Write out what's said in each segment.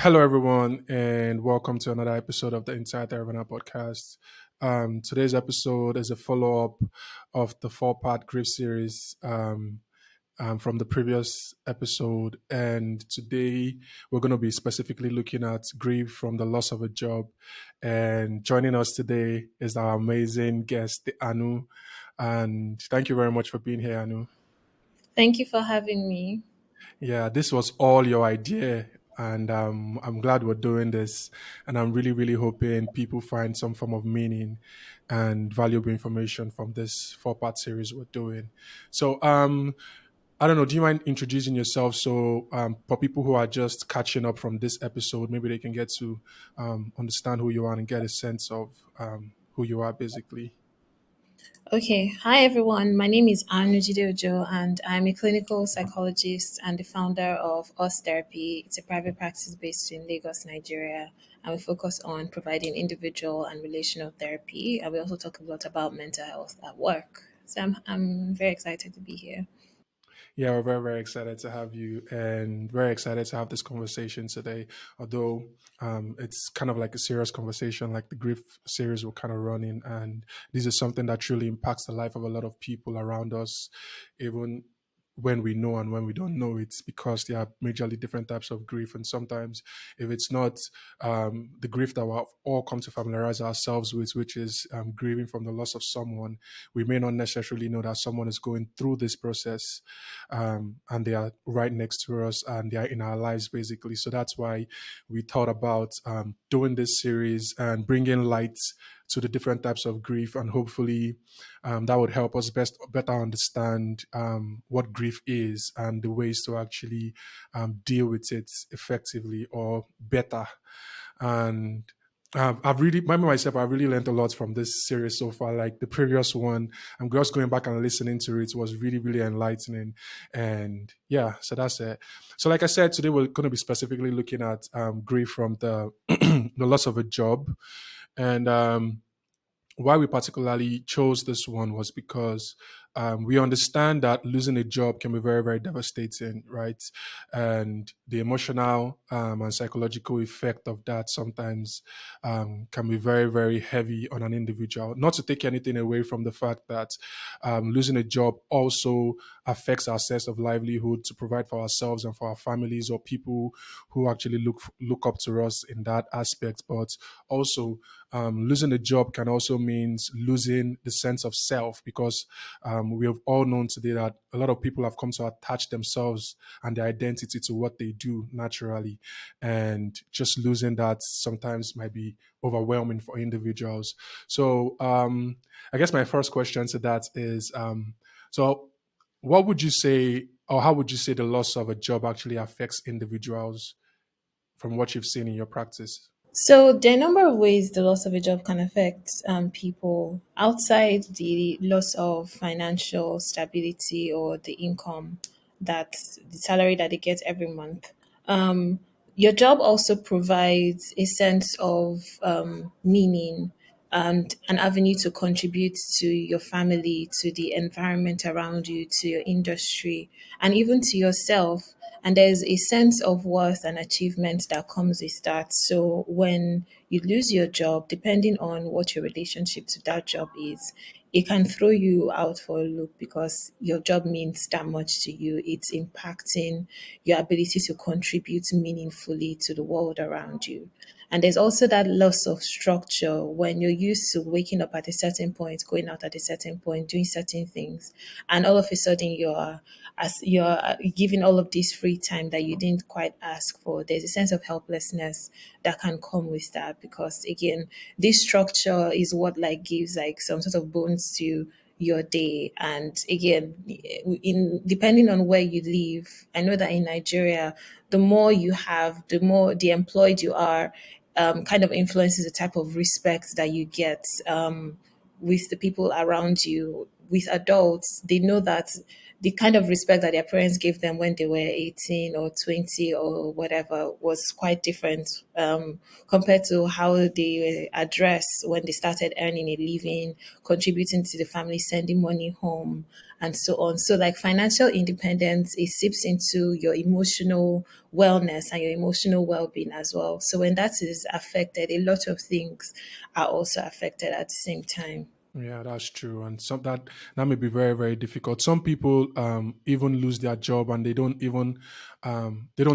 Hello, everyone, and welcome to another episode of the E32 podcast. Today's episode is a follow up of the four-part grief series from the previous episode. And today we're going to be specifically looking at grief from the loss of a job. And joining us today is our amazing guest, Anu. And thank you very much for being here, Anu. Thank you for having me. Yeah, this was all your idea. And I'm glad we're doing this. And I'm really, really hoping people find some form of meaning and valuable information from this four-part series we're doing. So, I don't know, do you mind introducing yourself so for people who are just catching up from this episode, maybe they can get to understand who you are and get a sense of who you are basically? Okay, hi everyone. My name is Aanu Jide-Ojo, and I'm a clinical psychologist and the founder of UsTherapy. It's a private practice based in Lagos, Nigeria, and we focus on providing individual and relational therapy. And we also talk a lot about mental health at work. So I'm very excited to be here. Yeah, we're very, very excited to have you and very excited to have this conversation today. Although it's kind of like a serious conversation, like the grief series we're kind of running. And this is something that truly impacts the life of a lot of people around us, even when we know and when we don't know. It's because there are majorly different types of grief. And sometimes if it's not the grief that we've all come to familiarize ourselves with, which is grieving from the loss of someone, we may not necessarily know that someone is going through this process, and they are right next to us and they are in our lives basically. So that's why we thought about doing this series and bringing light to the different types of grief, and hopefully that would help us better understand what grief is and the ways to actually deal with it effectively or better. And I've really, myself, I've really learned a lot from this series so far. Like the previous one, I'm just going back and listening to it was really, really enlightening. And yeah, so that's it. So, like I said, today we're going to be specifically looking at grief from the the loss of a job, and why we particularly chose this one was because we understand that losing a job can be very, very devastating, right? And the emotional and psychological effect of that sometimes can be very, very heavy on an individual. Not to take anything away from the fact that losing a job also affects our sense of livelihood to provide for ourselves and for our families or people who actually look up to us in that aspect. But also, losing a job can also means losing the sense of self, because we have all known today that a lot of people have come to attach themselves and their identity to what they do naturally, and just losing that sometimes might be overwhelming for individuals. So I guess my first question to that is, so what would you say, or how would you say the loss of a job actually affects individuals from what you've seen in your practice? So there are a number of ways the loss of a job can affect people outside the loss of financial stability or the income, that the salary that they get every month. Um, your job also provides a sense of meaning and an avenue to contribute to your family, to the environment around you, to your industry, and even to yourself. And there's a sense of worth and achievement that comes with that. So when you lose your job, depending on what your relationship to that job is, it can throw you out for a loop because your job means that much to you. It's impacting your ability to contribute meaningfully to the world around you. And there's also that loss of structure when you're used to waking up at a certain point, going out at a certain point, doing certain things, and all of a sudden you're given all of this free time that you didn't quite ask for. There's a sense of helplessness that can come with that because again, this structure is what like gives like some sort of bones to your day. And again, in depending on where you live, I know that in Nigeria, the more you have, the more the employed you are, kind of influences the type of respect that you get with the people around you, with adults, they know that the kind of respect that their parents gave them when they were 18 or 20 or whatever was quite different, compared to how they were addressed when they started earning a living, contributing to the family, sending money home, and so on. So, like financial independence, it seeps into your emotional wellness and your emotional well being as well. So, when that is affected, a lot of things are also affected at the same time. Yeah, that's true, and some that may be very very difficult. Some people even lose their job, and they don't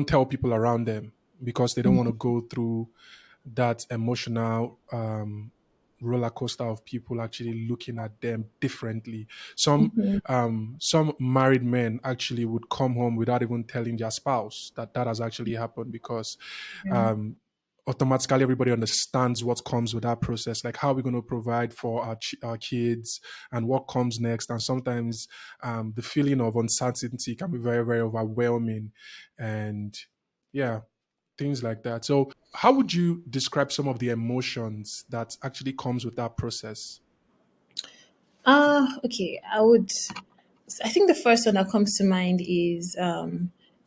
tell people around them because they don't want to go through that emotional roller coaster of people actually looking at them differently. Some married men actually would come home without even telling their spouse that that has actually happened because um, automatically everybody understands what comes with that process, like how we're going to provide for our kids and what comes next. And sometimes the feeling of uncertainty can be very very overwhelming, and yeah, things like that. So how would you describe some of the emotions that actually comes with that process? Okay. I think the first one that comes to mind is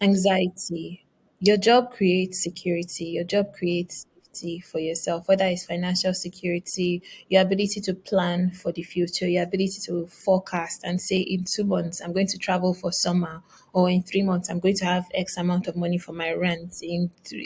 anxiety. Your job creates security. Your job creates safety for yourself, whether it's financial security, your ability to plan for the future, your ability to forecast and say, in 2 months, I'm going to travel for summer, or in 3 months, I'm going to have X amount of money for my rent.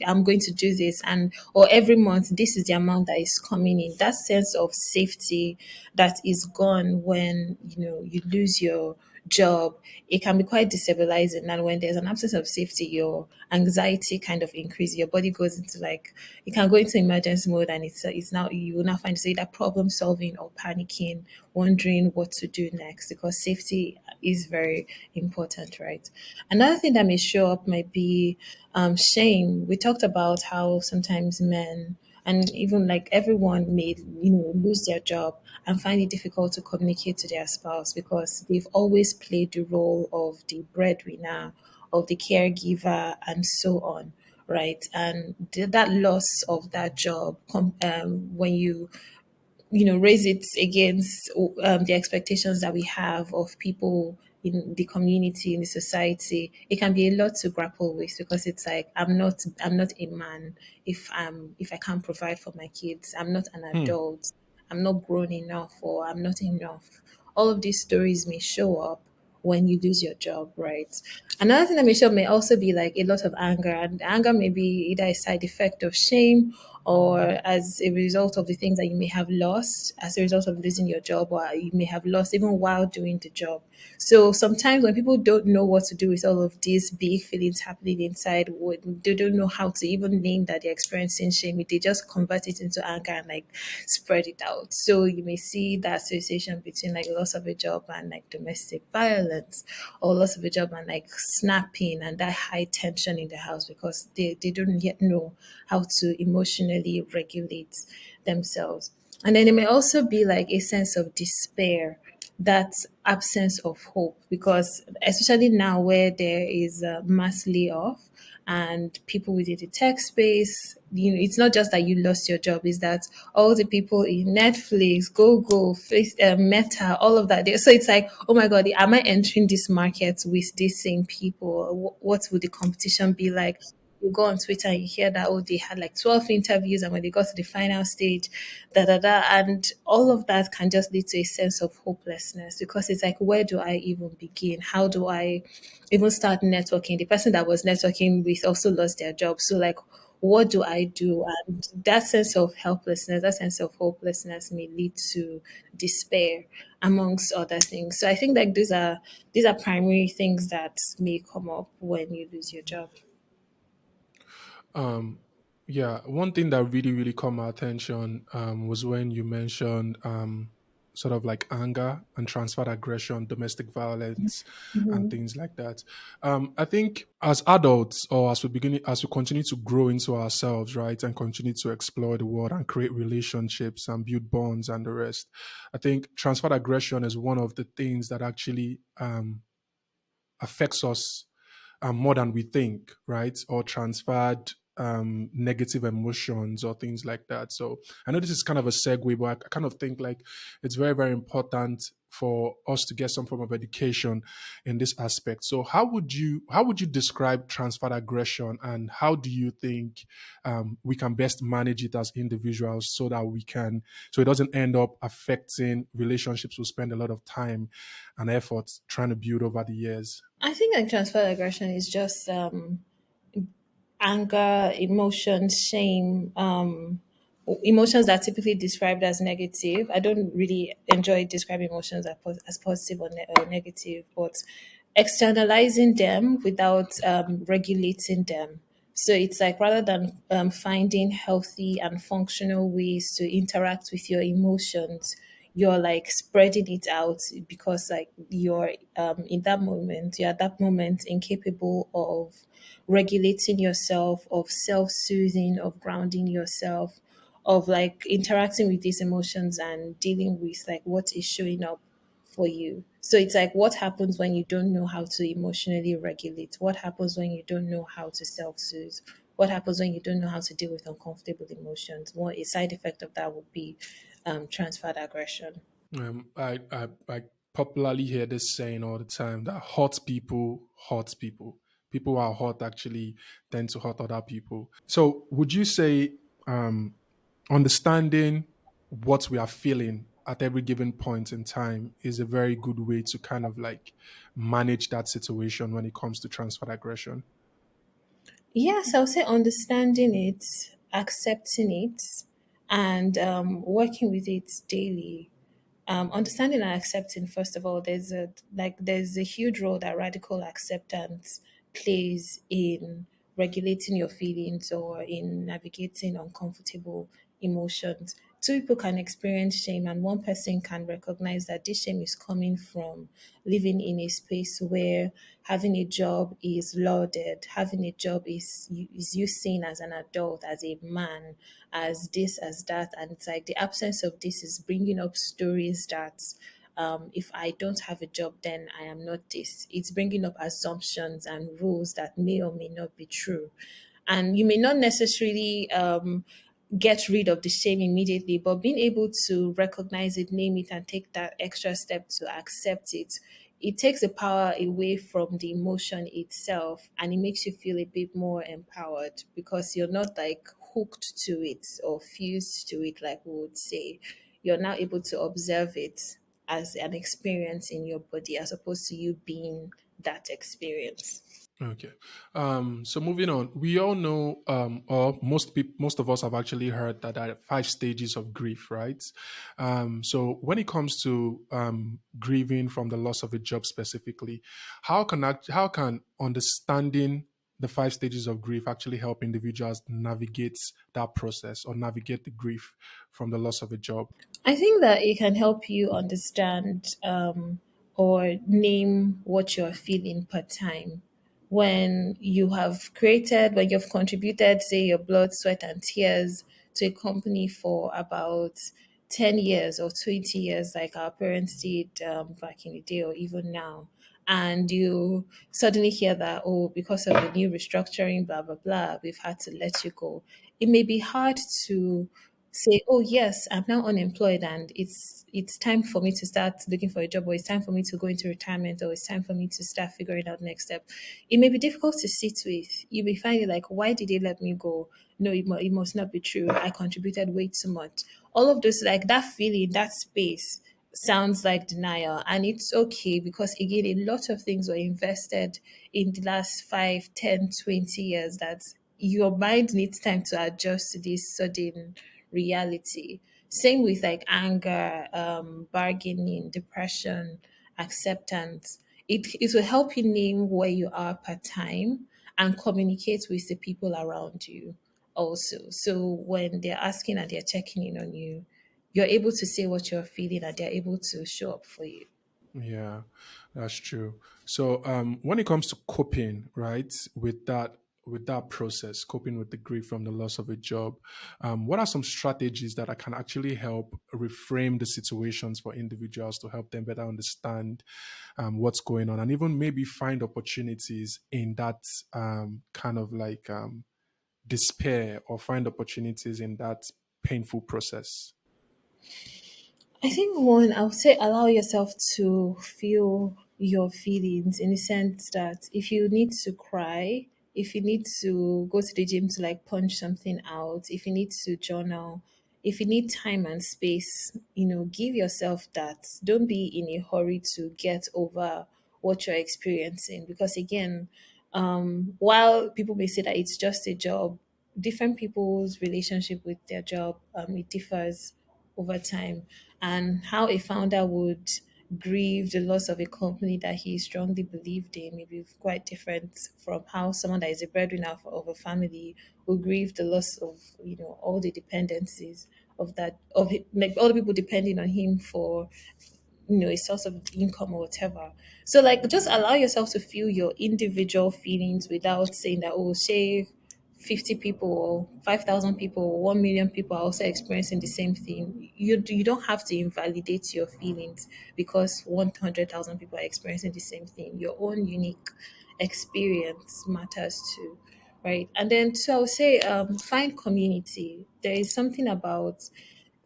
I'm going to do this, and or every month, this is the amount that is coming in. That sense of safety that is gone when you lose your job, it can be quite destabilizing. And when there's an absence of safety, your anxiety kind of increases. Your body goes into like, it can go into emergency mode, and it's now, you will now find yourself either problem solving or panicking, wondering what to do next, because safety is very important, right? Another thing that may show up might be shame. We talked about how sometimes men, and even like everyone, may lose their job and find it difficult to communicate to their spouse because they've always played the role of the breadwinner, of the caregiver, and so on, right? And that loss of that job, when you raise it against the expectations that we have of people in the community, in the society, it can be a lot to grapple with, because it's like, I'm not a man if I can't provide for my kids. I'm not an Hmm. adult. I'm not grown enough, or I'm not enough. All of these stories may show up when you lose your job, right? Another thing that may show up may also be like a lot of anger, and anger may be either a side effect of shame, or as a result of the things that you may have lost as a result of losing your job, or you may have lost even while doing the job. So sometimes when people don't know what to do with all of these big feelings happening inside, they don't know how to even name that they're experiencing shame. They just convert it into anger and like spread it out. So you may see that association between like loss of a job and like domestic violence, or loss of a job and like snapping and that high tension in the house, because they don't yet know how to emotionally regulate themselves. And then it may also be like a sense of despair, that absence of hope, because especially now where there is a mass layoff and people within the tech space, it's not just that you lost your job, is that all the people in Netflix, Google, Meta, all of that. So it's like, oh my God, am I entering this market with these same people? What would the competition be like? You go on Twitter and you hear that, oh, they had like 12 interviews, and when they got to the final stage, da da da. And all of that can just lead to a sense of hopelessness, because it's like, where do I even begin? How do I even start networking? The person that was networking with also lost their job. So, like, what do I do? And that sense of helplessness, that sense of hopelessness may lead to despair, amongst other things. So I think like these are primary things that may come up when you lose your job. Um, yeah, one thing that really, really caught my attention was when you mentioned sort of like anger and transferred aggression, domestic violence, and things like that. I think as adults, or as we continue to grow into ourselves, right, and continue to explore the world and create relationships and build bonds and the rest, I think transferred aggression is one of the things that actually affects us more than we think, right? Or transferred negative emotions or things like that. So I know this is kind of a segue, but I kind of think like it's very, very important for us to get some form of education in this aspect. So how would you describe transferred aggression, and how do you think we can best manage it as individuals so that we can so it doesn't end up affecting relationships we spend a lot of time and effort trying to build over the years? I think like transferred aggression is just anger, emotions, shame, emotions that are typically described as negative. I don't really enjoy describing emotions as positive or negative, but externalizing them without regulating them. So it's like rather than finding healthy and functional ways to interact with your emotions, you're like spreading it out because like you're in that moment, you're at that moment incapable of regulating yourself, of self-soothing, of grounding yourself, of like interacting with these emotions and dealing with like what is showing up for you. So it's like what happens when you don't know how to emotionally regulate? What happens when you don't know how to self-soothe? What happens when you don't know how to deal with uncomfortable emotions? One a side effect of that would be transferred aggression. I popularly hear this saying all the time that hot people hurt people. People who are hot actually tend to hurt other people. So, would you say um, understanding what we are feeling at every given point in time is a very good way to kind of like manage that situation when it comes to transferred aggression? Yes, I would say understanding it, accepting it, and working with it daily. Understanding and accepting, first of all, there's a huge role that radical acceptance plays in regulating your feelings or in navigating uncomfortable emotions. Two people can experience shame, and one person can recognize that this shame is coming from living in a space where having a job is lauded, having a job is you seen as an adult, as a man, as this, as that, and it's like the absence of this is bringing up stories that if I don't have a job, then I am not this. It's bringing up assumptions and rules that may or may not be true. And you may not necessarily get rid of the shame immediately, but being able to recognize it, name it, and take that extra step to accept it, it takes the power away from the emotion itself and it makes you feel a bit more empowered because you're not like hooked to it or fused to it, like we would say. You're now able to observe it as an experience in your body as opposed to you being that experience. Okay. So moving on, we all know, or most of us have actually heard that there are 5 stages of grief, right? So when it comes to grieving from the loss of a job specifically, how can understanding the 5 stages of grief actually help individuals navigate that process or navigate the grief from the loss of a job? I think that it can help you understand or name what you're feeling per time. When you've contributed, say, your blood, sweat, and tears to a company for about 10 years or 20 years, like our parents did back in the day or even now, and you suddenly hear that, oh, because of the new restructuring, blah, blah, blah, we've had to let you go. It may be hard to say, oh yes, I'm now unemployed and it's time for me to start looking for a job, or it's time for me to go into retirement, or it's time for me to start figuring out next step. It may be difficult to sit with. You may find it like, why did they let me go? No, it must not be true. I contributed way too much. All of those, like that feeling, that space sounds like denial, and it's okay because again a lot of things were invested in the last 5, 10, 20 years that your mind needs time to adjust to this sudden reality. Same with like anger, bargaining, depression, acceptance. It will help you name where you are per time and communicate with the people around you also. So when they're asking and they're checking in on you, you're able to say what you're feeling and they're able to show up for you. Yeah, that's true. So when it comes to coping, right, with that process, coping with the grief from the loss of a job, what are some strategies that I can actually help reframe the situations for individuals to help them better understand what's going on, and even maybe find opportunities in that kind of like despair, or find opportunities in that painful process? I think one, I would say allow yourself to feel your feelings in the sense that if you need to cry, if you need to go to the gym to like punch something out, if you need to journal, if you need time and space, give yourself that. Don't be in a hurry to get over what you're experiencing because again, while people may say that it's just a job, different people's relationship with their job, it differs over time, and how a founder would grieve the loss of a company that he strongly believed in may be quite different from how someone that is a breadwinner of a family will grieve the loss of all the dependencies of that like all the people depending on him for a source of income or whatever. So like just allow yourself to feel your individual feelings without saying that, oh, say 50 people or 5,000 people or 1 million people are also experiencing the same thing. You don't have to invalidate your feelings because 100,000 people are experiencing the same thing. Your own unique experience matters too, right? And then two, I would say find community. There is something about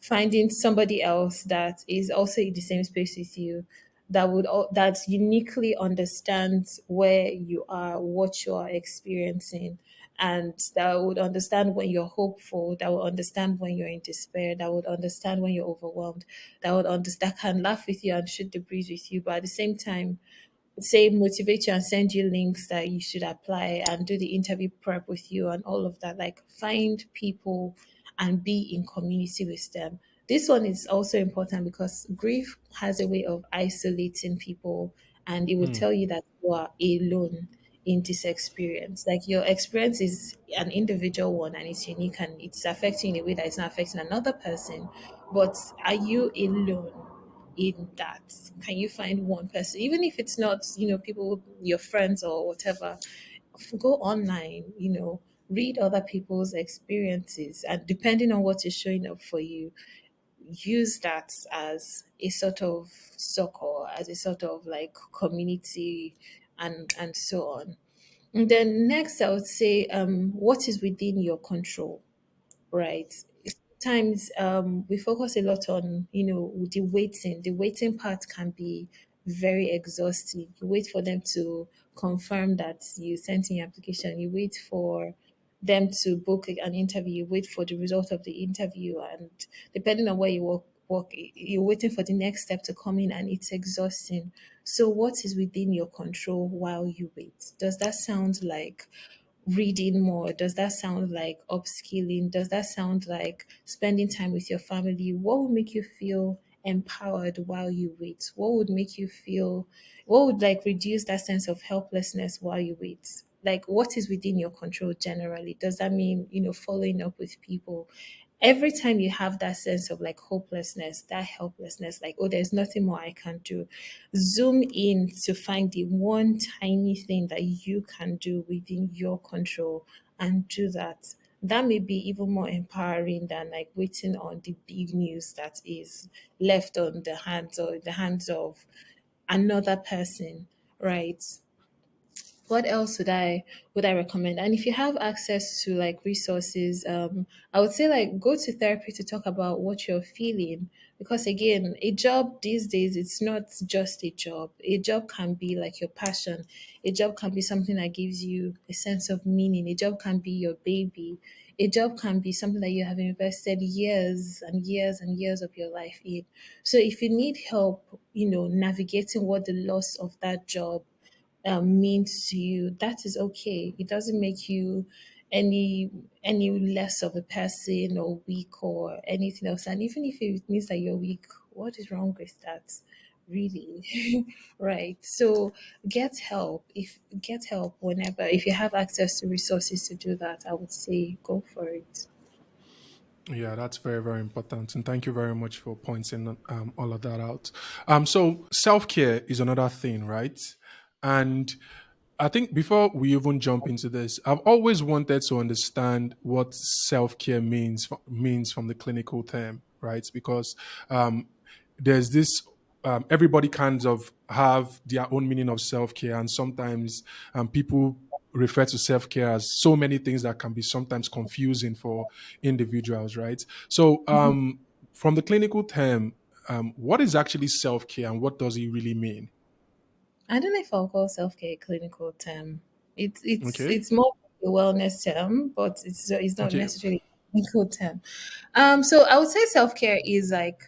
finding somebody else that is also in the same space with you, that uniquely understands where you are, what you are experiencing, and that would understand when you're hopeful, that would understand when you're in despair, that would understand when you're overwhelmed, that can laugh with you and shoot the breeze with you, but at the same time say motivate you and send you links that you should apply and do the interview prep with you and all of that. Like find people and be in community with them. This one is also important because grief has a way of isolating people, and it will Hmm. tell you that you are alone in this experience. Like your experience is an individual one and it's unique and it's affecting in a way that it's not affecting another person. But are you alone in that? Can you find one person, even if it's not, people, your friends or whatever? Go online, read other people's experiences, and depending on what is showing up for you, use that as a sort of circle, as a sort of like community, and so on. And then next, I would say, what is within your control, right? Sometimes we focus a lot on, the waiting. The waiting part can be very exhausting. You wait for them to confirm that you sent in your application. You wait for them to book an interview. You wait for the result of the interview, and depending on where you work, you're waiting for the next step to come in, and it's exhausting. So, what is within your control while you wait? Does that sound like reading more? Does that sound like upskilling? Does that sound like spending time with your family? What would make you feel empowered while you wait? What would make you feel, what would like reduce that sense of helplessness while you wait? Like what is within your control generally? Does that mean, following up with people? Every time you have that sense of like hopelessness, that helplessness, like, oh, there's nothing more I can do, zoom in to find the one tiny thing that you can do within your control and do that. That may be even more empowering than like waiting on the big news that is left on the hands of another person, right? What else would I recommend? And if you have access to like resources, I would say like go to therapy to talk about what you're feeling, because again, a job these days, it's not just a job. A job can be like your passion. A job can be something that gives you a sense of meaning. A job can be your baby. A job can be something that you have invested years and years and years of your life in. So if you need help, navigating what the loss of that job means to you, that is okay. It doesn't make you any any less of a person or weak or anything else. And even if it means that you're weak, what is wrong with that? Really? Right. So get help whenever, if you have access to resources to do that, I would say go for it. Yeah, that's very, very important. And thank you very much for pointing all of that out. So self care is another thing, right? And I think before we even jump into this, I've always wanted to understand what self care means from the clinical term, right? Because um, there's this everybody kind of have their own meaning of self care, and sometimes people refer to self care as so many things that can be sometimes confusing for individuals, right? So from the clinical term, what is actually self care and what does it really mean? I don't know if I'll call self care a clinical term. Okay. It's more of a wellness term, but it's not Okay. necessarily a clinical term. So I would say self care is like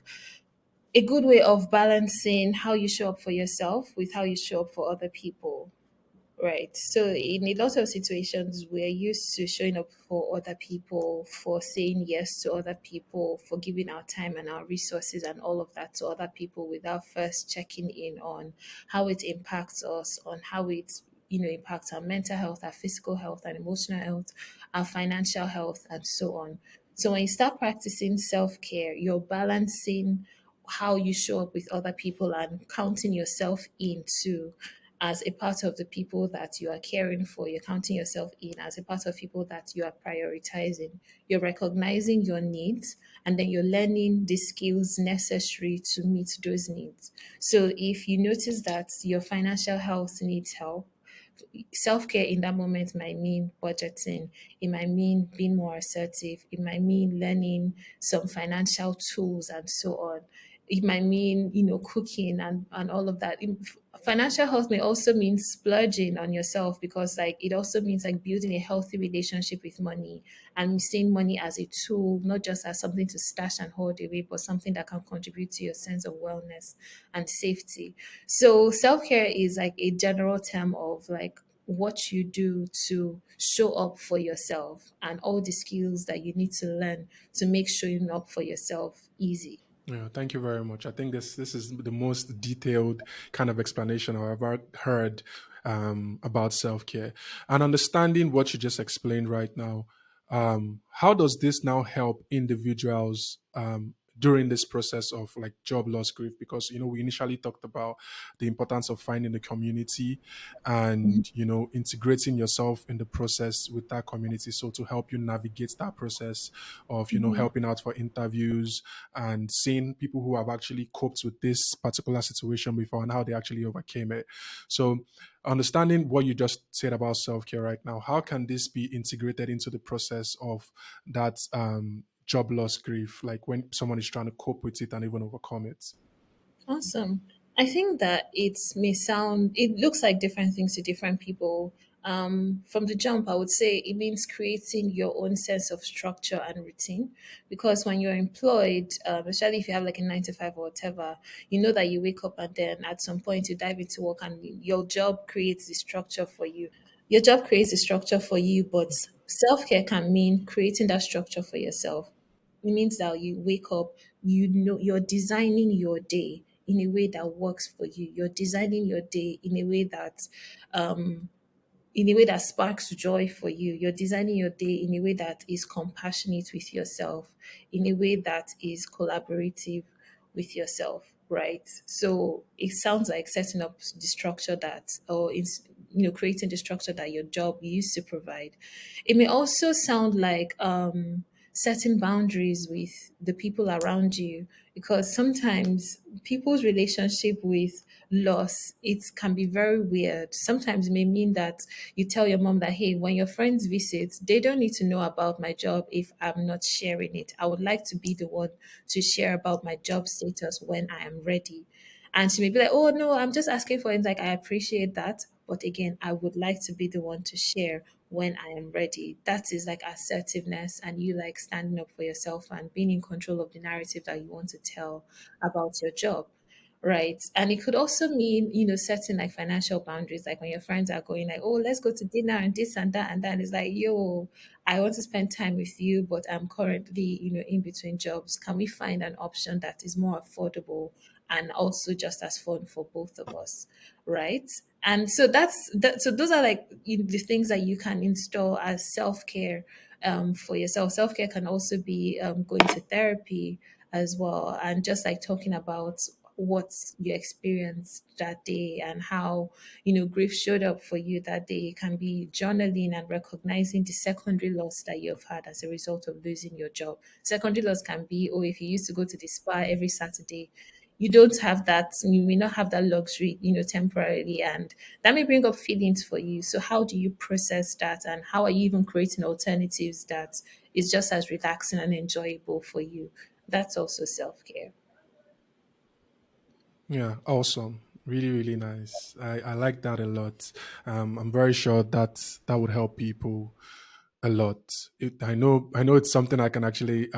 a good way of balancing how you show up for yourself with how you show up for other people. Right. So in a lot of situations, we're used to showing up for other people, for saying yes to other people, for giving our time and our resources and all of that to other people without first checking in on how it impacts us, on how it impacts our mental health, our physical health, and emotional health, our financial health, and so on. So when you start practicing self care, you're balancing how you show up with other people and counting yourself into as a part of the people that you are caring for. You're counting yourself in as a part of people that you are prioritizing. You're recognizing your needs and then you're learning the skills necessary to meet those needs. So if you notice that your financial health needs help, self care in that moment might mean budgeting, it might mean being more assertive, it might mean learning some financial tools and so on. It might mean, cooking and all of that. Financial health may also mean splurging on yourself because like it also means like building a healthy relationship with money and seeing money as a tool, not just as something to stash and hold away, but something that can contribute to your sense of wellness and safety. So self care is like a general term of like what you do to show up for yourself and all the skills that you need to learn to make showing up for yourself easy. Yeah, thank you very much. I think this is the most detailed kind of explanation I've ever heard about self care and understanding what you just explained right now. How does this now help individuals during this process of like job loss grief? Because we initially talked about the importance of finding a community and integrating yourself in the process with that community. So to help you navigate that process of helping out for interviews and seeing people who have actually coped with this particular situation before and how they actually overcame it. So, understanding what you just said about self care right now, how can this be integrated into the process of that job loss grief, like when someone is trying to cope with it and even overcome it? Awesome. I think that it looks like different things to different people. From the jump, I would say it means creating your own sense of structure and routine. Because when you're employed, especially if you have like a 9 to 5 or whatever, you know that you wake up and then at some point you dive into work and your job creates the structure for you. Your job creates the structure for you, but self care can mean creating that structure for yourself. It means that you wake up, you're designing your day in a way that works for you. You're designing your day um, in a way that sparks joy for you. You're designing your day in a way that is compassionate with yourself, in a way that is collaborative with yourself, right? So it sounds like setting up the structure creating the structure that your job used to provide. It may also sound like setting boundaries with the people around you because sometimes people's relationship with loss it can be very weird. Sometimes it may mean that you tell your mom that hey, when your friends visit, they don't need to know about my job if I'm not sharing it. I would like to be the one to share about my job status when I am ready. And she may be like, oh no, I'm just asking for it. Like, I appreciate that. But again, I would like to be the one to share when I am ready. That is like assertiveness and you like standing up for yourself and being in control of the narrative that you want to tell about your job. Right. And it could also mean, setting like financial boundaries, like when your friends are going like, oh, let's go to dinner and this and that and that. And it's like, yo, I want to spend time with you, but I'm currently, in between jobs. Can we find an option that is more affordable and also just as fun for both of us? Right. And so that's that. So those are like the things that you can install as self care for yourself. Self care can also be going to therapy as well, and just like talking about what you experienced that day and how grief showed up for you that day. It can be journaling and recognizing the secondary loss that you've had as a result of losing your job. Secondary loss can be, oh, if you used to go to the spa every Saturday, you don't have that, you may not have that luxury, temporarily, and that may bring up feelings for you. So how do you process that, and how are you even creating alternatives that is just as relaxing and enjoyable for you? That's also self-care. Yeah, awesome. Really, really nice. I like that a lot. I'm very sure that that would help people a lot. I know it's something I can actually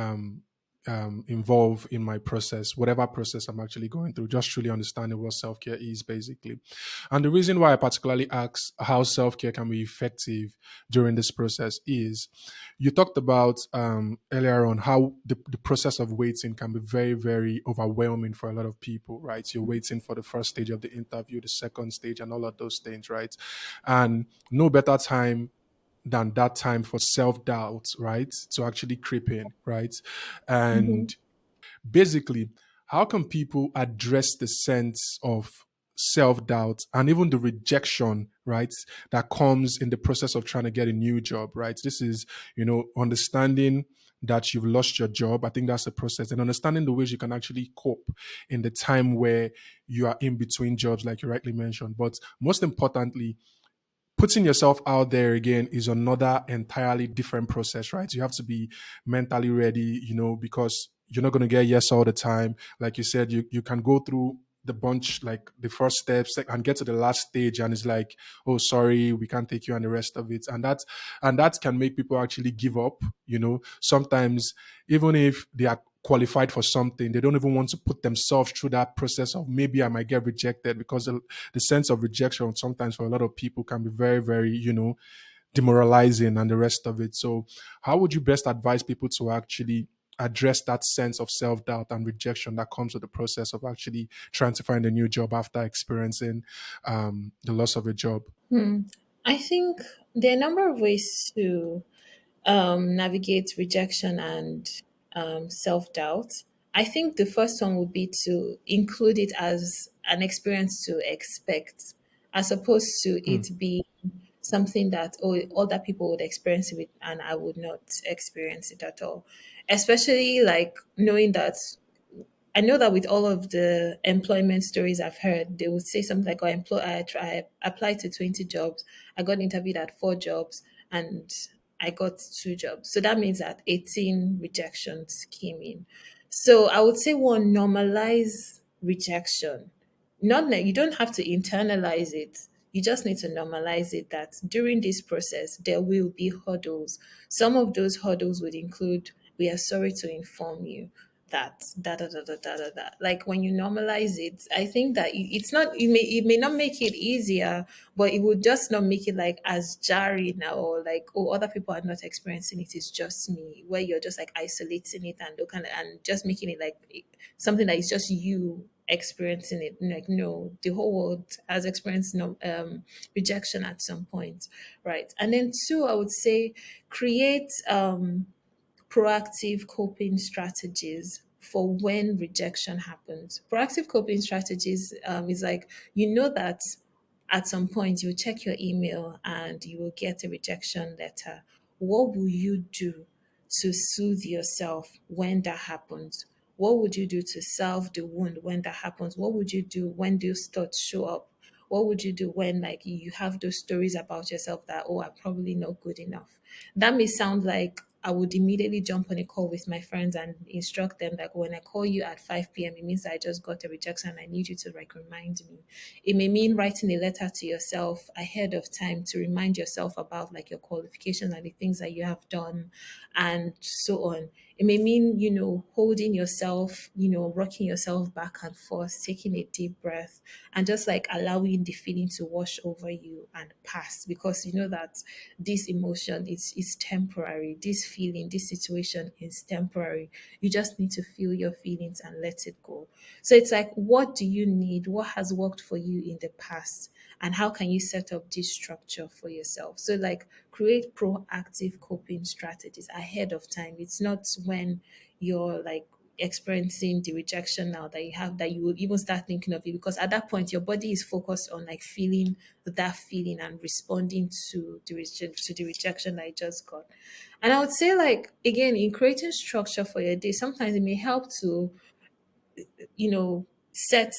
involve in my process, whatever process I'm actually going through, just truly understanding what self care is basically. And the reason why I particularly ask how self care can be effective during this process is you talked about earlier on how the process of waiting can be very, very overwhelming for a lot of people, right? You're waiting for the first stage of the interview, the second stage, and all of those things, right? And no better time than that time for self doubt, right? To actually creep in, right? Mhm. And basically, how can people address the sense of self doubt and even the rejection, right, that comes in the process of trying to get a new job, right? This is, understanding that you've lost your job. I think that's the process, and understanding the ways you can actually cope in the time where you are in between jobs, like you rightly mentioned. But most importantly, putting yourself out there again is another entirely different process, right? You have to be mentally ready, because you're not going to get yes all the time. Like you said, you can go through the bunch, like the first steps, like, and get to the last stage, and it's like, oh, sorry, we can't take you, and the rest of it, and that can make people actually give up. Sometimes, even if they are qualified for something, they don't even want to put themselves through that process of maybe I might get rejected, because the sense of rejection sometimes for a lot of people can be very, very, demoralizing and the rest of it. So, how would you best advise people to actually address that sense of self doubt and rejection that comes with the process of actually trying to find a new job after experiencing the loss of a job? Hmm. I think there are a number of ways to navigate rejection and self doubt. I think the first one would be to include it as an experience to expect, as opposed to Mm, it be something that other people would experience it and I would not experience it at all. Especially like knowing that I know that with all of the employment stories I've heard, they would say something like, "Oh, I applied to 20 jobs, I got interviewed at 4 jobs, and I got 2 jobs." So that means that 18 rejections came in. So I would say one, normalize rejection. Not that you don't have to internalize it. You just need to normalize it that during this process, there will be hurdles. Some of those hurdles would include, "We are sorry to inform you that da da da da da da da." Like when you normalize it, I think that it's not, it may not make it easier, but it would just not make it like as jarring now, or like, oh, other people are not experiencing it, it's just me, where you're just like isolating it and looking and just making it like something that is just you experiencing it. Like, no, the whole world has experienced no rejection at some point, right? And then two, I would say create proactive coping strategies for when rejection happens. Proactive coping strategies is like, that at some point you check your email and you will get a rejection letter. What will you do to soothe yourself when that happens? What would you do to salve the wound when that happens? What would you do when those thoughts show up? What would you do when like you have those stories about yourself that, oh, I'm probably not good enough? That may sound like I would immediately jump on a call with my friends and instruct them like, when I call you at 5 p.m., it means that I just got a rejection and I need you to like remind me. It may mean writing a letter to yourself ahead of time to remind yourself about like your qualifications and the things that you have done and so on. It may mean, holding yourself, rocking yourself back and forth, taking a deep breath, and just like allowing the feeling to wash over you and pass, because you know that this emotion is temporary. This feeling, this situation is temporary. You just need to feel your feelings and let it go. So it's like, what do you need? What has worked for you in the past? And how can you set up this structure for yourself? So, like, create proactive coping strategies ahead of time. It's not when you're like experiencing the rejection now that you have that you will even start thinking of it, because at that point your body is focused on like feeling that feeling and responding to the rejection that I just got. And I would say, like, again, in creating structure for your day, sometimes it may help to set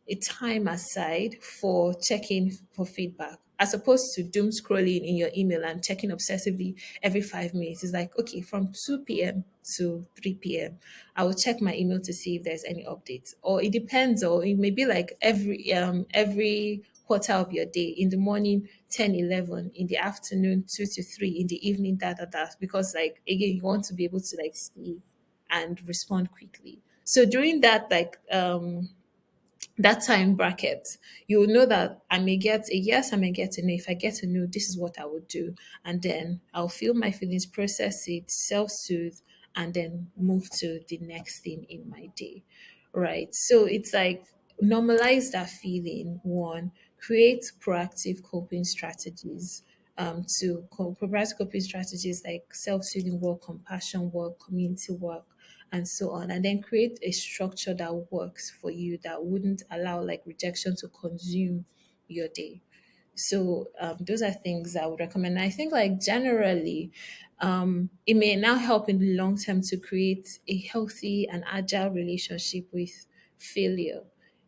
a time aside for checking for feedback. as opposed to doom scrolling in your email and checking obsessively every 5 minutes. It's like, okay, from 2 p.m. to 3 p.m., I will check my email to see if there's any updates. Or it depends, or it may be like every quarter of your day. In the morning, 10, 11; in the afternoon, 2 to 3; in the evening, that. Because like again, you want to be able to like see and respond quickly. So during that that time bracket, you will know that I may get a yes, I may get a no. If I get a no, this is what I would do. And then I'll feel my feelings, process it, self soothe, and then move to the next thing in my day. Right. So it's like normalize that feeling, one, create proactive coping strategies. Provide coping strategies like self-soothing work, compassion work, community work, and so on, and then create a structure that works for you that wouldn't allow like rejection to consume your day. So those are things I would recommend. I think like generally, it may now help in the long term to create a healthy and agile relationship with failure.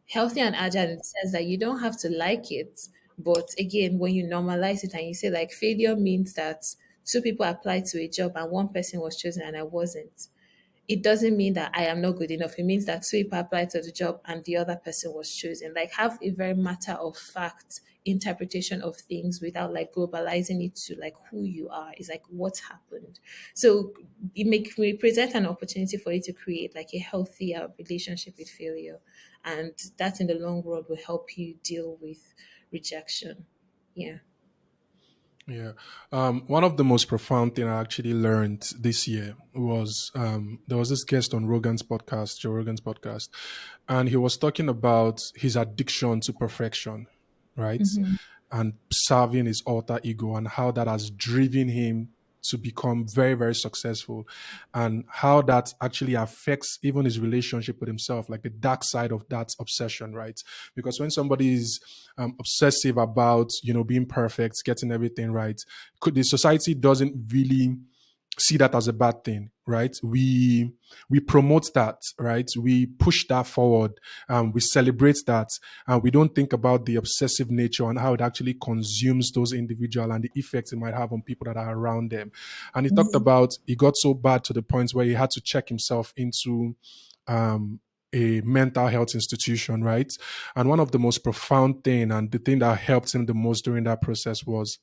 Healthy and agile in the sense that you don't have to like it, but again, when you normalize it and you say like failure means that two people applied to a job and one person was chosen and I wasn't, it doesn't mean that I am not good enough. It means that two people applied to the job and the other person was chosen. Like have a very matter of fact interpretation of things without like globalizing it to like who you are. It's like what happened. So may present an opportunity for you to create like a healthier relationship with failure. And that in the long run will help you deal with rejection. Yeah. Yeah. One of the most profound thing I actually learned this year was there was this guest on Joe Rogan's podcast, and he was talking about his addiction to perfection, right? Mm-hmm. And serving his alter ego and how that has driven him to become very, very successful, and how that actually affects even his relationship with himself, like the dark side of that obsession, right? Because when somebody is obsessive about, being perfect, getting everything right, the society doesn't really see that as a bad thing, right? We promote that, right? We push that forward, we celebrate that, and we don't think about the obsessive nature and how it actually consumes those individuals and the effects it might have on people that are around them. And he talked about it got so bad to the point where he had to check himself into a mental health institution, right? And one of the most profound thing and the thing that helped him the most during that process was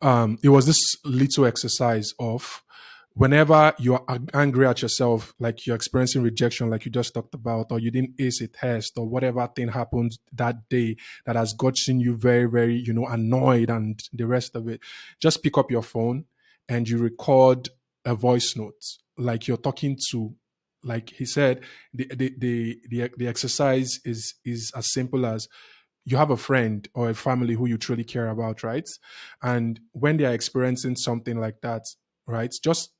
it was this little exercise of whenever you're angry at yourself, like you're experiencing rejection, like you just talked about, or you didn't ace a test, or whatever thing happened that day that has gotten you very, very, annoyed and the rest of it, just pick up your phone and you record a voice note, like you're talking to. Like he said, the exercise is as simple as you have a friend or a family who you truly care about, right? And when they are experiencing something like that, right, just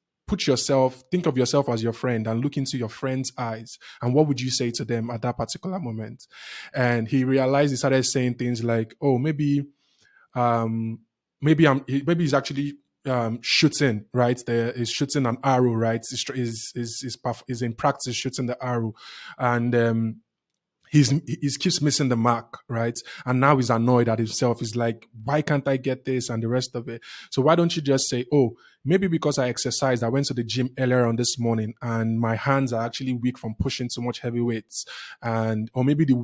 think of yourself as your friend and look into your friend's eyes. And what would you say to them at that particular moment? And he realized, he started saying things like, oh, um, maybe he's actually shooting, right? There is shooting an arrow, right? Is in practice shooting the arrow. And he keeps missing the mark, right? And now he's annoyed at himself. He's like, why can't I get this and the rest of it? So why don't you just say, oh, maybe because I exercised, I went to the gym earlier on this morning and my hands are actually weak from pushing too much heavy weights. And, or maybe the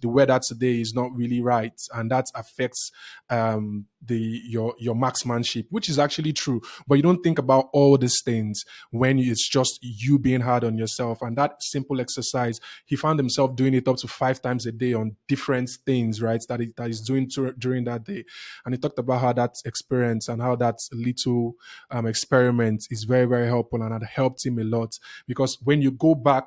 weather today is not really right. And that affects, your marksmanship, which is actually true. But you don't think about all these things when it's just you being hard on yourself. And that simple exercise, he found himself doing it up to 5 times a day on different things, right? That he's doing during that day. And he talked about how that experience and how that little experiment is very, very helpful, and it helped him a lot because when you go back,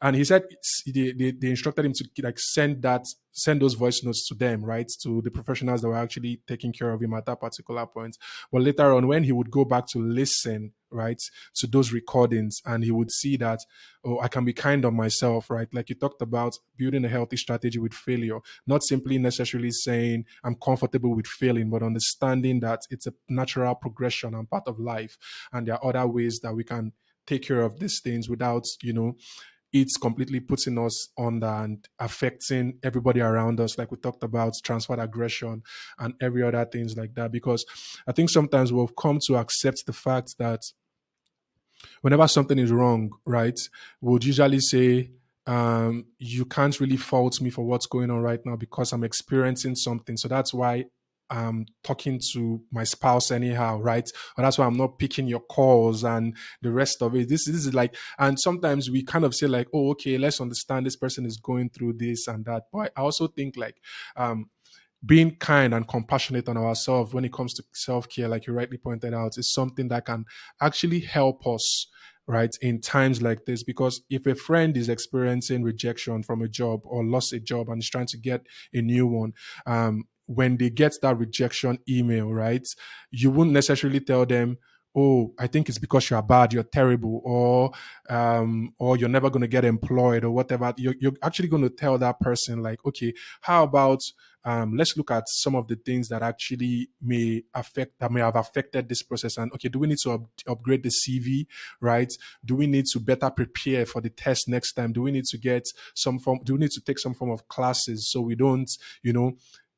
and he said they instructed him to like send those voice notes to them, right, to the professionals that were actually taking care of him at that particular point. But later on, when he would go back to listen, right, to those recordings, and he would see that, oh, I can be kind on myself, right? Like you talked about building a healthy strategy with failure, not simply necessarily saying I'm comfortable with failing, but understanding that it's a natural progression and part of life, and there are other ways that we can take care of these things without, it's completely putting us under and affecting everybody around us, like we talked about transferred aggression and every other things like that. Because I think sometimes we've come to accept the fact that whenever something is wrong, right, we would usually say, you can't really fault me for what's going on right now because I'm experiencing something. So that's why I'm talking to my spouse anyhow, right? Or that's why I'm not picking your calls and the rest of it. This is like, and sometimes we kind of say like, oh, okay, let's understand this person is going through this and that. But I also think like, um, being kind and compassionate on ourselves when it comes to self-care, like you rightly pointed out, is something that can actually help us, right, in times like this. Because if a friend is experiencing rejection from a job or lost a job and is trying to get a new one, when they get that rejection email, right, you wouldn't necessarily tell them, oh, I think it's because you're bad, you're terrible, or you're never going to get employed or whatever. You're actually going to tell that person like, okay, how about, let's look at some of the things that actually may have affected this process. And okay, do we need to upgrade the CV, right? Do we need to better prepare for the test next time? Do we need to get some form? Do we need to take some form of classes so we don't, you know,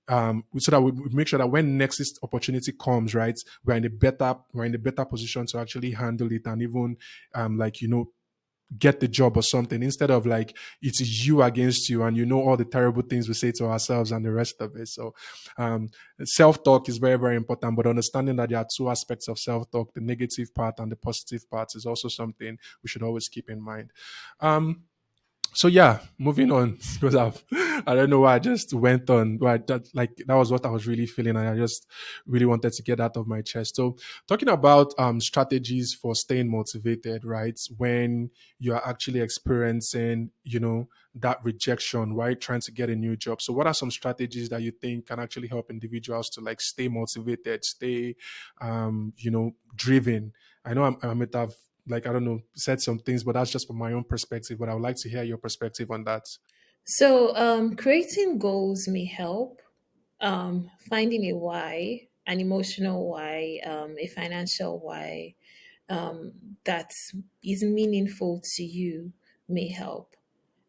so that we make sure that when next this opportunity comes, right, we're in a better position to actually handle it and even, like, you know, get the job or something, instead of like it's you against you and you know all the terrible things we say to ourselves and the rest of it. So um self-talk is very, very important, but understanding that there are two aspects of self-talk, the negative part and the positive part, is also something we should always keep in mind. um so yeah, moving on because I don't know why I just went on, but that was what I was really feeling, and I just really wanted to get out of my chest. So talking about strategies for staying motivated, right? When you are actually experiencing, you know, that rejection, right? Trying to get a new job. So what are some strategies that you think can actually help individuals to like stay motivated, stay you know, driven? I know I might have, like, I don't know, said some things, but that's just from my own perspective. But I would like to hear your perspective on that. So, creating goals may help. Finding a why, an emotional why, a financial why, that is meaningful to you may help.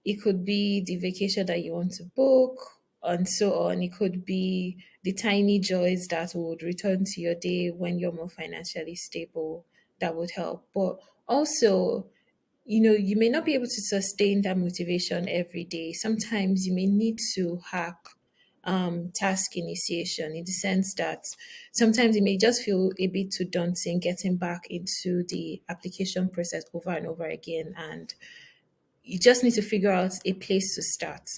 It could be the vacation that you want to book and so on. It could be the tiny joys that would return to your day when you're more financially stable that would help. But also, you may not be able to sustain that motivation every day. Sometimes you may need to hack task initiation in the sense that sometimes it may just feel a bit too daunting getting back into the application process over and over again. And you just need to figure out a place to start.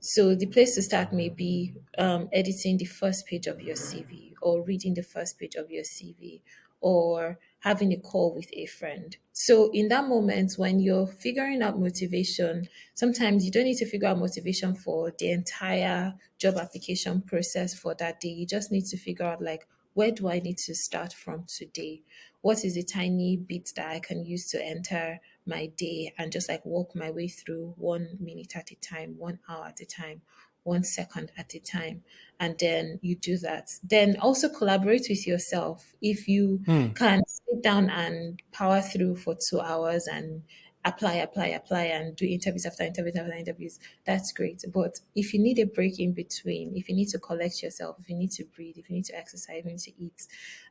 So the place to start may be editing the first page of your CV, or reading the first page of your CV, or having a call with a friend. So in that moment when you're figuring out motivation, sometimes you don't need to figure out motivation for the entire job application process for that day. You just need to figure out like, where do I need to start from today? What is a tiny bit that I can use to enter my day and just like walk my way through 1 minute at a time, 1 hour at a time, 1 second at a time. And then you do that. Then also collaborate with yourself. If you Hmm. can sit down and power through for 2 hours and apply, and do interviews after interviews after interviews, that's great. But if you need a break in between, if you need to collect yourself, if you need to breathe, if you need to exercise, if you need to eat,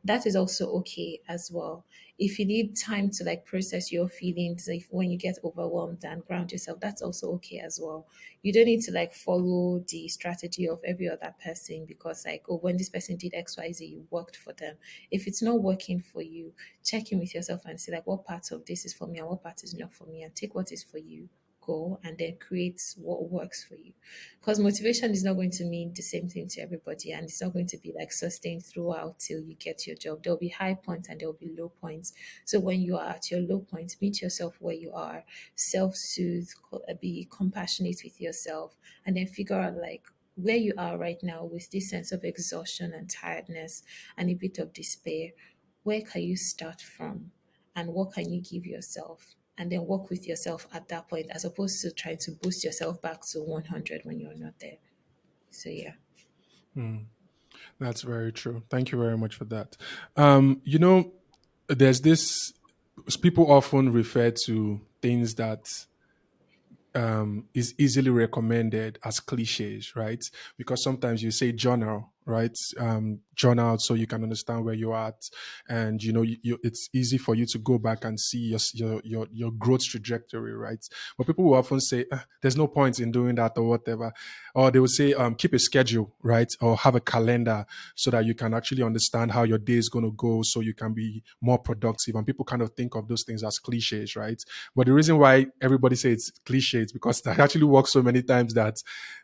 that is also okay as well. If you need time to like process your feelings, if when you get overwhelmed and ground yourself, that's also okay as well. You don't need to like follow the strategy of every other person because like, oh, when this person did XYZ, you worked for them. If it's not working for you, check in with yourself and see like what parts of this is for me and what part is not for me, and take what is for you, go, and then create what works for you. Because motivation is not going to mean the same thing to everybody, and it's not going to be like sustained throughout till you get your job. There'll be high points and there'll be low points. So when you are at your low point, meet yourself where you are, self-soothe, be compassionate with yourself, and then figure out like where you are right now with this sense of exhaustion and tiredness and a bit of despair. Where can you start from, and what can you give yourself, and then work with yourself at that point as opposed to trying to boost yourself back to 100 when you're not there. So yeah. Hmm. That's very true. Thank you very much for that. You know, there's this, people often refer to things that is easily recommended as cliches, right? Because sometimes you say journal, right? Journal so you can understand where you're at, and it's easy for you to go back and see your growth trajectory, right? But people will often say, "There's no point in doing that," or whatever, or they will say, "Keep a schedule, right? Or have a calendar so that you can actually understand how your day is going to go, so you can be more productive." And people kind of think of those things as cliches, right? But the reason why everybody says it's cliche is because that actually works so many times that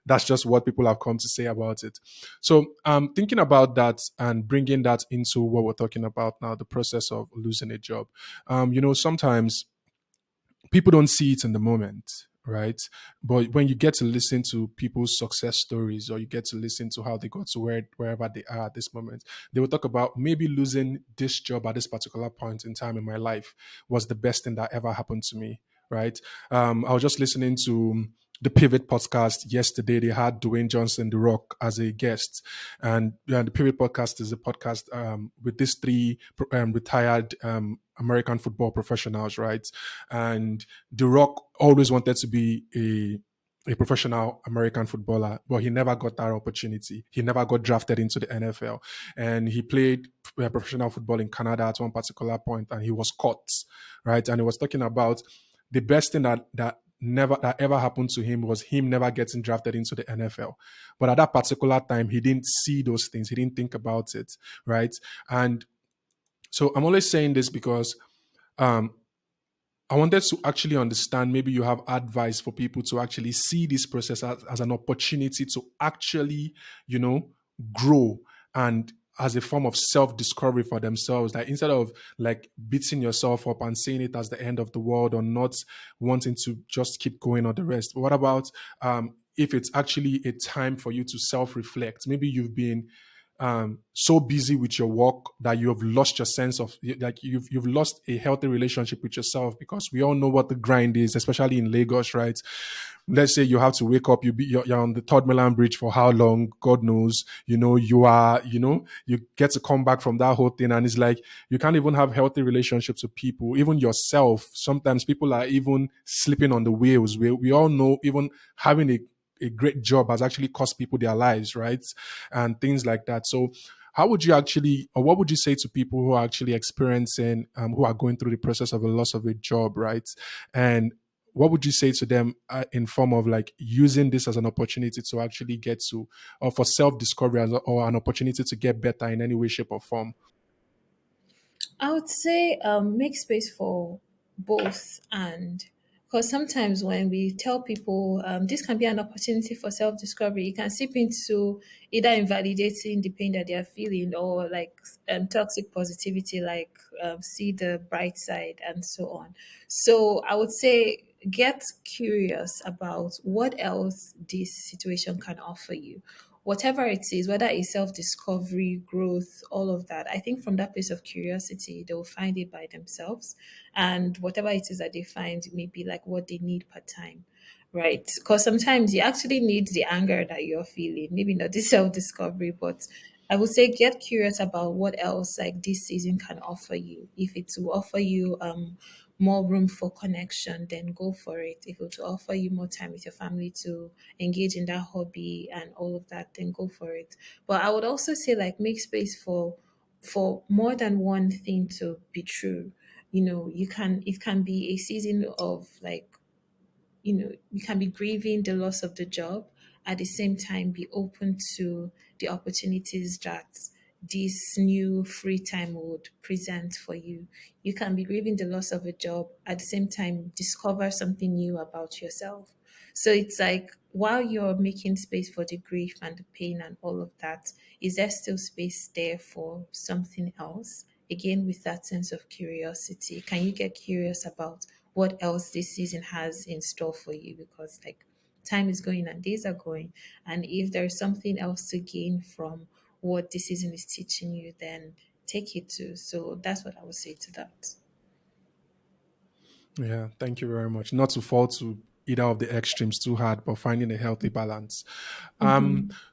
that's just what people have come to say about it. So thinking about that and bringing that into what we're talking about now, the process of losing a job. Sometimes people don't see it in the moment, right? But when you get to listen to people's success stories, or you get to listen to how they got to wherever they are at this moment, they will talk about maybe losing this job at this particular point in time in my life was the best thing that ever happened to me, right? I was just listening to the Pivot podcast yesterday. They had Dwayne Johnson, The Rock, as a guest, and the Pivot podcast is a podcast with these three retired American football professionals, right? And The Rock always wanted to be a professional American footballer, but he never got that opportunity. He never got drafted into the NFL, and he played professional football in Canada at one particular point, and he was caught, right? And he was talking about the best thing that ever happened to him was him never getting drafted into the NFL. But at that particular time, he didn't see those things. He didn't think about it, right? And so I'm always saying this because um, I wanted to actually understand, maybe you have advice for people to actually see this process as an opportunity to actually, you know, grow, and as a form of self-discovery for themselves. Like, instead of like beating yourself up and seeing it as the end of the world, or not wanting to just keep going on the rest. But what about if it's actually a time for you to self-reflect? Maybe you've been so busy with your work that you have lost your sense of, like, you've lost a healthy relationship with yourself, because we all know what the grind is, especially in Lagos, right? Let's say you have to wake up, you're on the Third Milan Bridge for how long, God knows. You get to come back from that whole thing, and it's like you can't even have healthy relationships with people, even yourself. Sometimes people are even sleeping on the wheels. We all know, even having a great job has actually cost people their lives, right? And things like that. So how would you actually, or what would you say to people who are actually experiencing, who are going through the process of a loss of a job, right? And what would you say to them in form of like using this as an opportunity to actually get to, or for self-discovery, or an opportunity to get better in any way, shape, or form? I would say make space for both, and because sometimes when we tell people this can be an opportunity for self discovery, it can seep into either invalidating the pain that they are feeling, or like toxic positivity, like see the bright side and so on. So I would say get curious about what else this situation can offer you, whatever it is, whether it's self discovery, growth, all of that. I think from that place of curiosity, they'll find it by themselves. And whatever it is that they find may be like what they need per time. Right. Because sometimes you actually need the anger that you're feeling, maybe not the self discovery, but I would say get curious about what else like this season can offer you. If it will offer you more room for connection, then go for it. If it will offer you more time with your family to engage in that hobby and all of that, then go for it. But I would also say like make space for more than one thing to be true. It can be a season of like, you can be grieving the loss of the job, at the same time be open to the opportunities that this new free time would present for you. You can be grieving the loss of a job, at the same time discover something new about yourself. So it's like, while you're making space for the grief and the pain and all of that, is there still space there for something else? Again, with that sense of curiosity, can you get curious about what else this season has in store for you? Because like time is going and days are going, and if there's something else to gain from what this season is teaching you, then take it too. So that's what I would say to that. Yeah, thank you very much. Not to fall to either of the extremes too hard, but finding a healthy balance.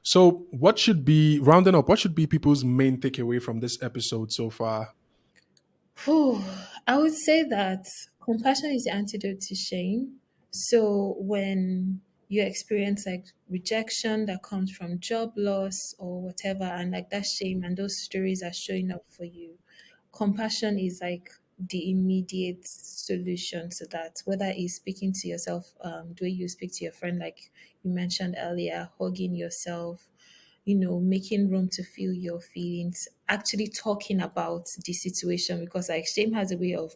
So what should be, rounding up, what should be people's main takeaway from this episode so far? Whew, I would say that compassion is the antidote to shame. So when you experience like rejection that comes from job loss or whatever, and like that shame and those stories are showing up for you, compassion is like the immediate solution to that. Whether it's speaking to yourself, the way you speak to your friend, like you mentioned earlier, hugging yourself, making room to feel your feelings, actually talking about the situation, because like shame has a way of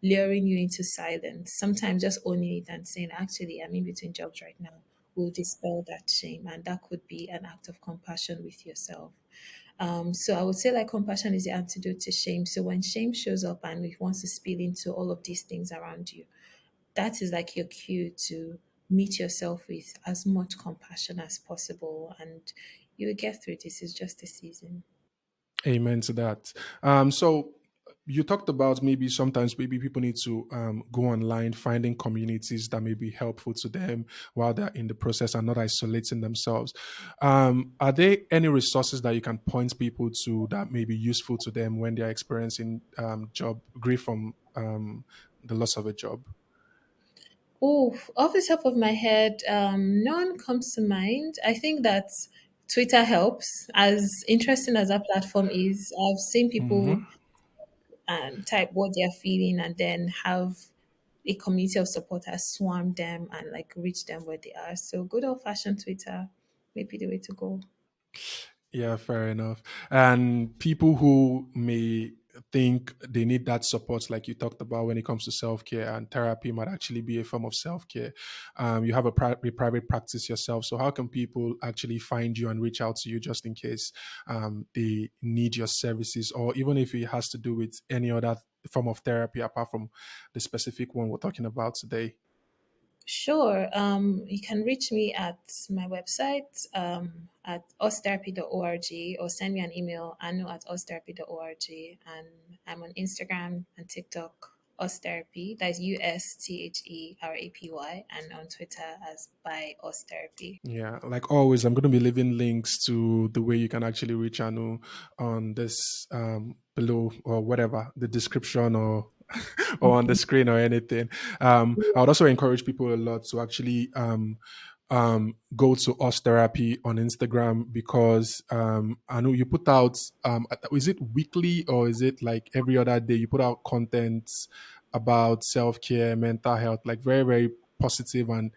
luring you into silence. Sometimes just owning it and saying, actually, I'm in between jobs right now, will dispel that shame. And that could be an act of compassion with yourself. So I would say like compassion is the antidote to shame. So when shame shows up and it wants to spill into all of these things around you, that is like your cue to meet yourself with as much compassion as possible, and you will get through this. It's just a season. Amen to that. So you talked about maybe sometimes maybe people need to go online, finding communities that may be helpful to them while they're in the process and not isolating themselves. Are there any resources that you can point people to that may be useful to them when they're experiencing job grief from the loss of a job? Oh, off the top of my head, none comes to mind. I think that Twitter helps. As interesting as that platform is, I've seen people Hmm. type what they're feeling and then have a community of supporters swarm them and like reach them where they are. So good old fashioned Twitter may be the way to go. Yeah, fair enough. And people who may think they need that support, like you talked about when it comes to self care and therapy, might actually be a form of self care. You have a private practice yourself. So, how can people actually find you and reach out to you just in case they need your services, or even if it has to do with any other form of therapy apart from the specific one we're talking about today? Sure. You can reach me at my website at UsTherapy.org, or send me an email, anu@UsTherapy.org. And I'm on Instagram and TikTok, UsTherapy. That's UsTherapy, and on Twitter as by UsTherapy. Yeah, like always, I'm going to be leaving links to the way you can actually reach Anu on this below or whatever the description or or on the screen or anything. I would also encourage people a lot to actually go to Us Therapy on Instagram because I know you put out is it weekly or is it like every other day you put out content about self care, mental health, like very very positive and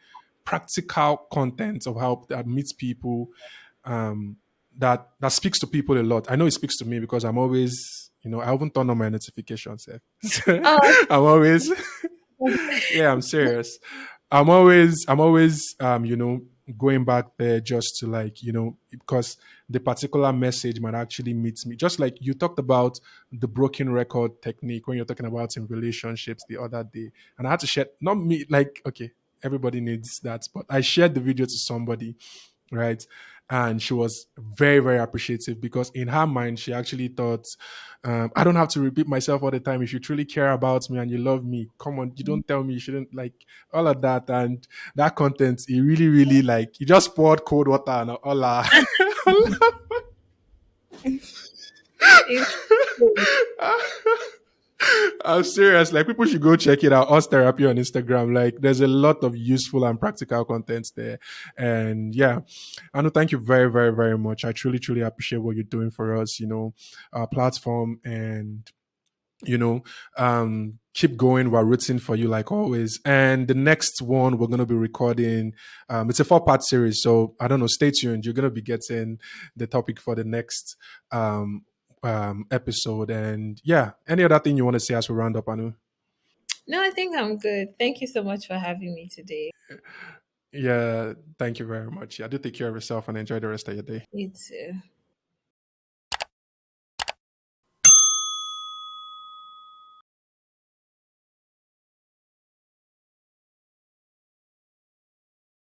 practical content of how that meets people um that speaks to people a lot. I know it speaks to me because I'm always, I haven't turned on my notifications. Oh, I'm always yeah, I'm serious. I'm always going back there just to like, because the particular message might actually meet me. Just like you talked about the broken record technique when you're talking about in relationships the other day. And I had to share, not me, like, okay, everybody needs that, but I shared the video to somebody, right? And she was very, very appreciative because in her mind, she actually thought, I don't have to repeat myself all the time. If you truly care about me and you love me, come on, you don't tell me you shouldn't, like all of that. And that content, it really, really like, you just poured cold water and all that. it's I'm serious. Like people should go check it out. Us Therapy on Instagram. Like there's a lot of useful and practical content there. And yeah, Anu, thank you very, very, very much. I truly, truly appreciate what you're doing for us, our platform and keep going. We're rooting for you like always. And the next one we're gonna be recording, it's a 4-part series. So I don't know, stay tuned. You're gonna be getting the topic for the next episode. And yeah, any other thing you want to say as we round up, Anu? no, I think I'm good. Thank you so much for having me today. Yeah, thank you very much. Yeah, do take care of yourself and enjoy the rest of your day. You too.